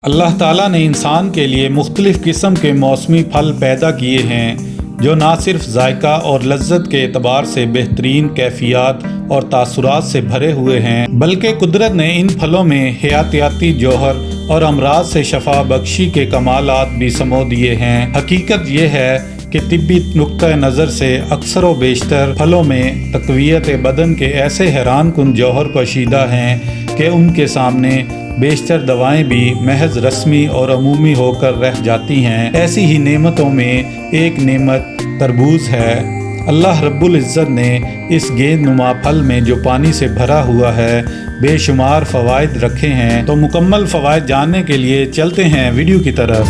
اللہ تعالیٰ نے انسان کے لیے مختلف قسم کے موسمی پھل پیدا کیے ہیں جو نہ صرف ذائقہ اور لذت کے اعتبار سے بہترین کیفیات اور تاثرات سے بھرے ہوئے ہیں بلکہ قدرت نے ان پھلوں میں حیاتیاتی جوہر اور امراض سے شفا بخشی کے کمالات بھی سمو دیے ہیں۔ حقیقت یہ ہے کہ طبی نقطہ نظر سے اکثر و بیشتر پھلوں میں تقویت بدن کے ایسے حیران کن جوہر پوشیدہ ہیں کہ ان کے سامنے بیشتر دوائیں بھی محض رسمی اور عمومی ہو کر رہ جاتی ہیں۔ ایسی ہی نعمتوں میں ایک نعمت تربوز ہے۔ اللہ رب العزت نے اس گیند نما پھل میں جو پانی سے بھرا ہوا ہے بے شمار فوائد رکھے ہیں، تو مکمل فوائد جاننے کے لیے چلتے ہیں ویڈیو کی طرف۔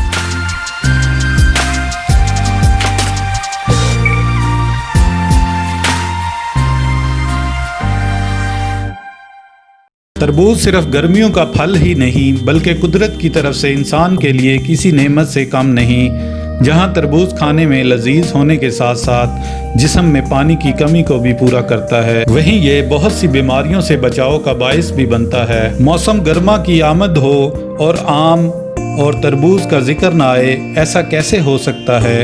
تربوز صرف گرمیوں کا پھل ہی نہیں بلکہ قدرت کی طرف سے انسان کے لیے کسی نعمت سے کم نہیں۔ جہاں تربوز کھانے میں لذیذ ہونے کے ساتھ ساتھ جسم میں پانی کی کمی کو بھی پورا کرتا ہے، وہیں یہ بہت سی بیماریوں سے بچاؤ کا باعث بھی بنتا ہے۔ موسم گرما کی آمد ہو اور آم اور تربوز کا ذکر نہ آئے، ایسا کیسے ہو سکتا ہے؟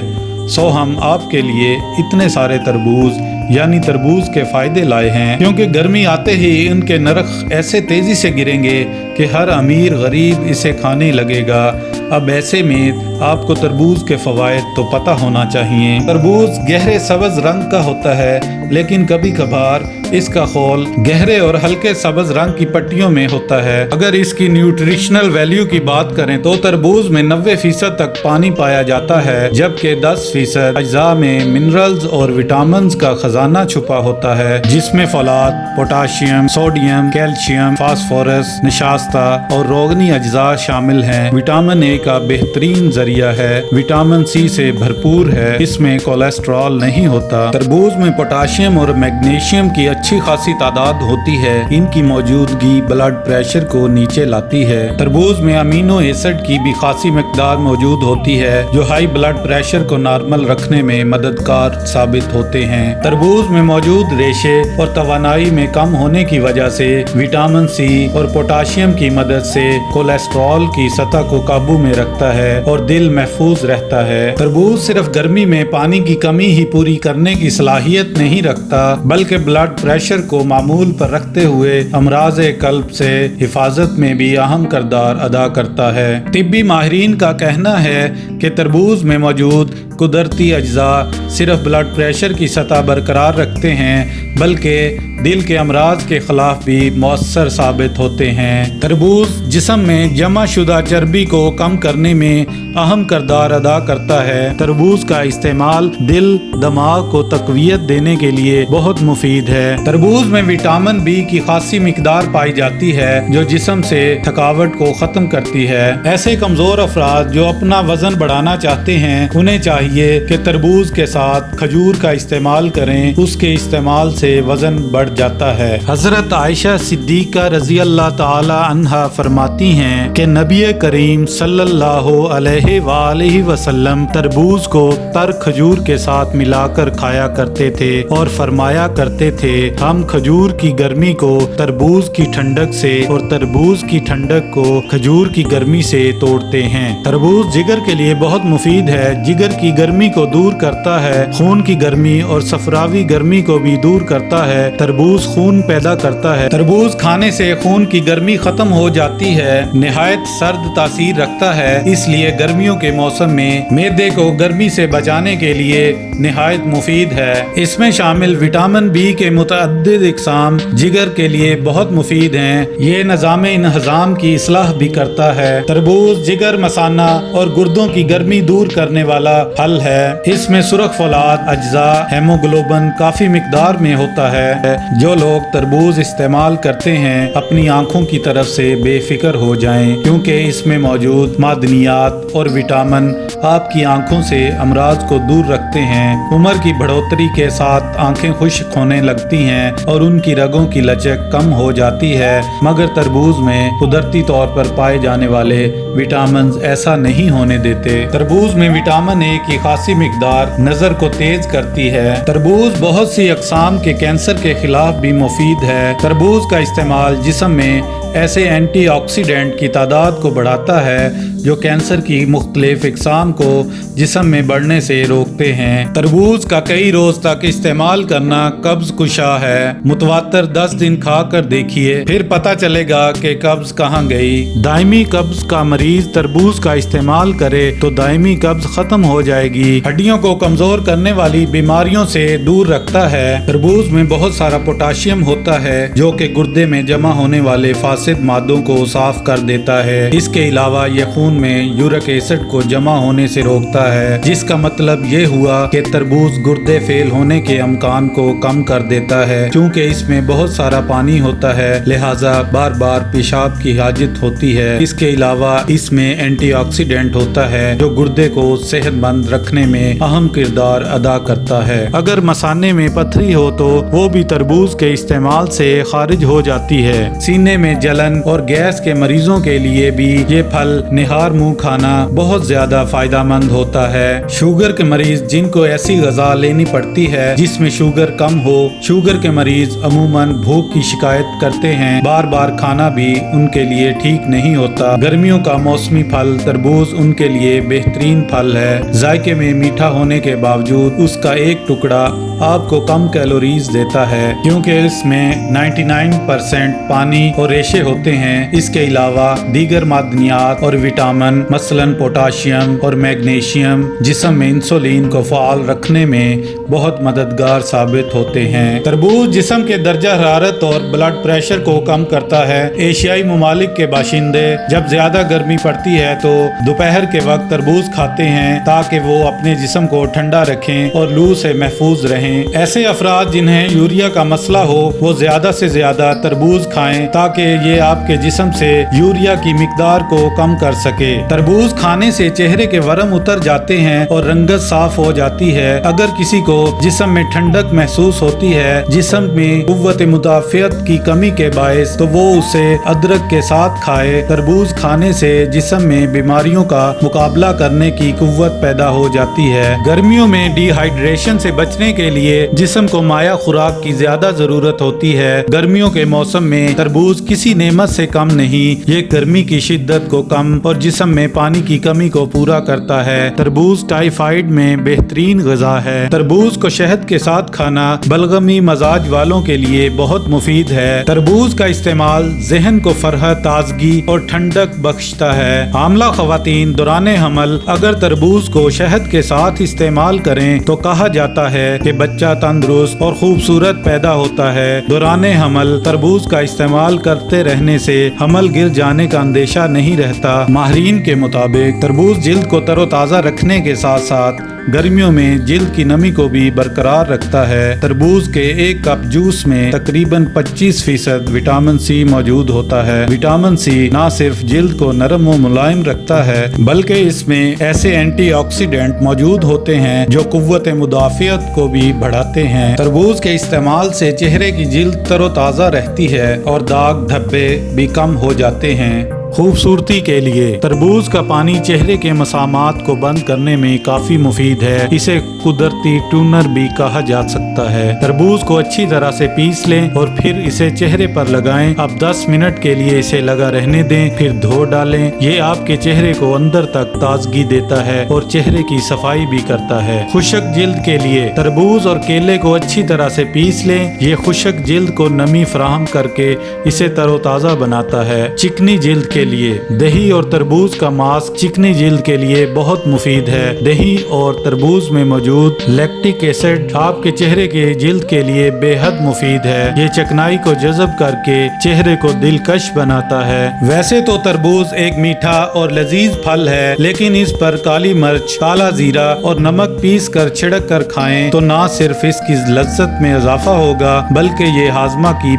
سو ہم آپ کے لیے اتنے سارے تربوز یعنی تربوز کے فائدے لائے ہیں، کیونکہ گرمی آتے ہی ان کے نرخ ایسے تیزی سے گریں گے کہ ہر امیر غریب اسے کھانے لگے گا۔ اب ایسے میں آپ کو تربوز کے فوائد تو پتہ ہونا چاہیے۔ تربوز گہرے سبز رنگ کا ہوتا ہے، لیکن کبھی کبھار اس کا خول گہرے اور ہلکے سبز رنگ کی پٹیوں میں ہوتا ہے۔ اگر اس کی نیوٹریشنل ویلیو کی بات کریں تو تربوز میں 90% تک پانی پایا جاتا ہے، جبکہ 10% اجزاء میں منرلز اور وٹامنز کا خزانہ چھپا ہوتا ہے، جس میں فولاد، پوٹاشیم، سوڈیم، کیلشیم، فاسفورس، نشاستہ اور روغنی اجزاء شامل ہیں۔ وٹامن اے کا بہترین ذریعہ ہے، وٹامن سی سے بھرپور ہے، اس میں کولیسٹرول نہیں ہوتا۔ تربوز میں پوٹاشیم اور میگنیشیم کی اچھی خاصی تعداد ہوتی ہے، ان کی موجودگی بلڈ پریشر کو نیچے لاتی ہے۔ تربوز میں امینو ایسڈ کی بھی خاصی مقدار موجود ہوتی ہے جو ہائی بلڈ پریشر کو نارمل رکھنے میں مددگار ثابت ہوتے ہیں۔ تربوز میں موجود ریشے اور توانائی میں کم ہونے کی وجہ سے وٹامن سی اور پوٹاشیم کی مدد سے کولیسٹرول کی سطح کو قابو میں رکھتا ہے اور دل محفوظ رہتا ہے۔ تربوز صرف گرمی میں پانی کی کمی ہی پوری کرنے کی صلاحیت نہیں رکھتا بلکہ بلڈ پریشر کو معمول پر رکھتے ہوئے امراض قلب سے حفاظت میں بھی اہم کردار ادا کرتا ہے۔ طبی ماہرین کا کہنا ہے کہ تربوز میں موجود قدرتی اجزاء صرف بلڈ پریشر کی سطح برقرار رکھتے ہیں بلکہ دل کے امراض کے خلاف بھی مؤثر ثابت ہوتے ہیں۔ تربوز جسم میں جمع شدہ چربی کو کم کرنے میں اہم کردار ادا کرتا ہے۔ تربوز کا استعمال دل دماغ کو تقویت دینے کے لیے بہت مفید ہے۔ تربوز میں وٹامن بی کی خاصی مقدار پائی جاتی ہے جو جسم سے تھکاوٹ کو ختم کرتی ہے۔ ایسے کمزور افراد جو اپنا وزن بڑھانا چاہتے ہیں انہیں چاہیے کہ تربوز کے ساتھ کھجور کا استعمال کریں، اس کے استعمال سے وزن بڑھ جاتا ہے۔ حضرت عائشہ صدیقہ رضی اللہ تعالی عنہا فرماتی ہیں کہ نبی کریم صلی اللہ علیہ وآلہ وسلم تربوز کو تر کھجور کے ساتھ ملا کر کھایا کرتے تھے اور فرمایا کرتے تھے، ہم کھجور کی گرمی کو تربوز کی ٹھنڈک سے اور تربوز کی ٹھنڈک کو کھجور کی گرمی سے توڑتے ہیں۔ تربوز جگر کے لیے بہت مفید ہے، جگر کی گرمی کو دور کرتا ہے، خون کی گرمی اور صفراوی گرمی کو بھی دور کرتا ہے۔ تربوز خون پیدا کرتا ہے۔ تربوز کھانے سے خون کی گرمی ختم ہو جاتی ہے، نہایت سرد تاثیر رکھتا ہے، اس لیے گرمیوں کے موسم میں معدے کو گرمی سے بچانے کے لیے نہایت مفید ہے۔ اس میں شامل وٹامن بی کے متعدد اقسام جگر کے لیے بہت مفید ہیں، یہ نظام انہضام کی اصلاح بھی کرتا ہے۔ تربوز جگر مثانہ اور گردوں کی گرمی دور کرنے والا پھل ہے۔ اس میں سرخ فولاد اجزاء ہیموگلوبن کافی مقدار میں ہوتا ہے۔ جو لوگ تربوز استعمال کرتے ہیں اپنی آنکھوں کی طرف سے بے فکر ہو جائیں، کیونکہ اس میں موجود معدنیات اور وٹامن آپ کی آنکھوں سے امراض کو دور رکھتے ہیں۔ عمر کی بڑھوتری کے ساتھ آنکھیں خشک ہونے لگتی ہیں اور ان کی رگوں کی لچک کم ہو جاتی ہے، مگر تربوز میں قدرتی طور پر پائے جانے والے وٹامنز ایسا نہیں ہونے دیتے۔ تربوز میں وٹامن اے کی خاصی مقدار نظر کو تیز کرتی ہے۔ تربوز بہت سی اقسام کے کینسر کے خلاف بھی مفید ہے۔ تربوز کا استعمال جسم میں ایسے اینٹی آکسیڈنٹ کی تعداد کو بڑھاتا ہے جو کینسر کی مختلف اقسام کو جسم میں بڑھنے سے روکتے ہیں۔ تربوز کا کئی روز تک استعمال کرنا قبض کشا ہے۔ متواتر 10 دن کھا کر دیکھیے، پھر پتہ چلے گا کہ قبض کہاں گئی۔ دائمی قبض کا مریض تربوز کا استعمال کرے تو دائمی قبض ختم ہو جائے گی۔ ہڈیوں کو کمزور کرنے والی بیماریوں سے دور رکھتا ہے۔ تربوز میں بہت سارا پوٹاشیم ہوتا ہے جو کہ گردے میں جمع ہونے والے فاسد مادوں کو صاف کر دیتا ہے۔ اس کے علاوہ یہ خون میں یورک ایسڈ کو جمع ہونے سے روکتا ہے، جس کا مطلب یہ ہوا کہ تربوز گردے فیل ہونے کے امکان کو کم کر دیتا ہے۔ چونکہ اس میں بہت سارا پانی ہوتا ہے لہٰذا بار بار پیشاب کی حاجت ہوتی ہے۔ اس کے علاوہ اس میں اینٹی آکسیڈنٹ ہوتا ہے جو گردے کو صحت مند رکھنے میں اہم کردار ادا کرتا ہے۔ اگر مثانے میں پتھری ہو تو وہ بھی تربوز کے استعمال سے خارج ہو جاتی ہے۔ سینے میں جلن اور گیس کے مریضوں کے لیے بھی یہ پھل نہار منہ کھانا بہت زیادہ فائدہ مند ہوتا ہے۔ شوگر کے مریض جن کو ایسی غذا لینی پڑتی ہے جس میں شوگر کم ہو، شوگر کے مریض عموماً بھوک کی شکایت کرتے ہیں، بار بار کھانا بھی ان کے لیے ٹھیک نہیں ہوتا۔ گرمیوں کا موسمی پھل تربوز ان کے لیے بہترین پھل ہے۔ ذائقے میں میٹھا ہونے کے باوجود اس کا ایک ٹکڑا آپ کو کم کیلوریز دیتا ہے کیونکہ اس میں 99% پانی اور ریشے ہوتے ہیں۔ اس کے علاوہ دیگر معدنیات اور وٹامن مثلاً پوٹاشیم اور میگنیشیم جسم میں انسولین کو فعال رکھنے میں بہت مددگار ثابت ہوتے ہیں۔ تربوز جسم کے درجہ حرارت اور بلڈ پریشر کو کم کرتا ہے۔ ایشیائی ممالک کے باشندے جب زیادہ گرمی پڑتی ہے تو دوپہر کے وقت تربوز کھاتے ہیں تاکہ وہ اپنے جسم کو ٹھنڈا رکھیں اور لو سے محفوظ رہیں۔ ایسے افراد جنہیں یوریا کا مسئلہ ہو وہ زیادہ سے زیادہ تربوز کھائیں تاکہ یہ آپ کے جسم سے یوریا کی مقدار کو کم کر سکے۔ تربوز کھانے سے چہرے کے ورم اتر جاتے ہیں اور رنگت صاف ہو جاتی ہے۔ اگر کسی کو جسم میں ٹھنڈک محسوس ہوتی ہے، جسم میں قوت مدافعت کی کمی کے باعث، تو وہ اسے ادرک کے ساتھ کھائے۔ تربوز کھانے سے جسم میں بیماریوں کا مقابلہ کرنے کی قوت پیدا ہو جاتی ہے۔ گرمیوں میں ڈی ہائیڈریشن سے بچنے کے لیے جسم کو مائع خوراک کی زیادہ ضرورت ہوتی ہے۔ گرمیوں کے موسم میں تربوز کسی نعمت سے کم نہیں۔ یہ گرمی کی شدت کو کم اور جسم میں پانی کی کمی کو پورا کرتا ہے۔ تربوز ٹائفائیڈ میں بہترین غذا ہے۔ تربوز کو شہد کے ساتھ کھانا بلغمی مزاج والوں کے لیے بہت مفید ہے۔ تربوز کا استعمال ذہن کو فرحت، تازگی اور ٹھنڈک بخشتا ہے۔ حاملہ خواتین دوران حمل اگر تربوز کو شہد کے ساتھ استعمال کریں تو کہا جاتا ہے کہ بچہ تندرست اور خوبصورت پیدا ہوتا ہے۔ دوران حمل تربوز کا استعمال کرتے رہنے سے حمل گر جانے کا اندیشہ نہیں رہتا۔ ماہرین کے مطابق تربوز جلد کو تر و تازہ رکھنے کے ساتھ ساتھ گرمیوں میں جلد کی نمی کو بھی برقرار رکھتا ہے۔ تربوز کے ایک کپ جوس میں تقریباً 25% وٹامن سی موجود ہوتا ہے۔ وٹامن سی نہ صرف جلد کو نرم و ملائم رکھتا ہے بلکہ اس میں ایسے اینٹی آکسیڈنٹ موجود ہوتے ہیں جو قوت مدافعت کو بھی بڑھاتے ہیں۔ تربوز کے استعمال سے چہرے کی جلد تر و تازہ رہتی ہے اور داغ دھبے بھی کم ہو جاتے ہیں۔ خوبصورتی کے لیے تربوز کا پانی چہرے کے مسامات کو بند کرنے میں کافی مفید ہے۔ اسے قدرتی ٹونر بھی کہا جا سکتا ہے۔ تربوز کو اچھی طرح سے پیس لیں اور پھر اسے چہرے پر لگائیں۔ اب 10 منٹ کے لیے اسے لگا رہنے دیں، پھر دھو ڈالیں۔ یہ آپ کے چہرے کو اندر تک تازگی دیتا ہے اور چہرے کی صفائی بھی کرتا ہے۔ خشک جلد کے لیے تربوز اور کیلے کو اچھی طرح سے پیس لیں۔ یہ خشک جلد کو نمی فراہم کر کے اسے تر و تازہ بناتا ہے۔ چکنی جلد کے لیے دہی اور تربوز کا ماسک چکنی جلد کے لیے بہت مفید ہے۔ دہی اور تربوز میں موجود لیکٹک ایسڈ آپ کے چہرے کے جلد کے لیے بے حد مفید ہے۔ یہ چکنائی کو جذب کر کے چہرے کو دلکش بناتا ہے۔ ویسے تو تربوز ایک میٹھا اور لذیذ پھل ہے لیکن اس پر کالی مرچ، کالا زیرہ اور نمک پیس کر چھڑک کر کھائیں تو نہ صرف اس کی لذت میں اضافہ ہوگا بلکہ یہ ہاضمہ کی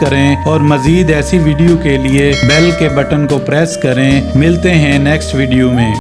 کریں اور مزید ایسی ویڈیو کے لیے بیل کے بٹن کو پریس کریں۔ ملتے ہیں نیکسٹ ویڈیو میں۔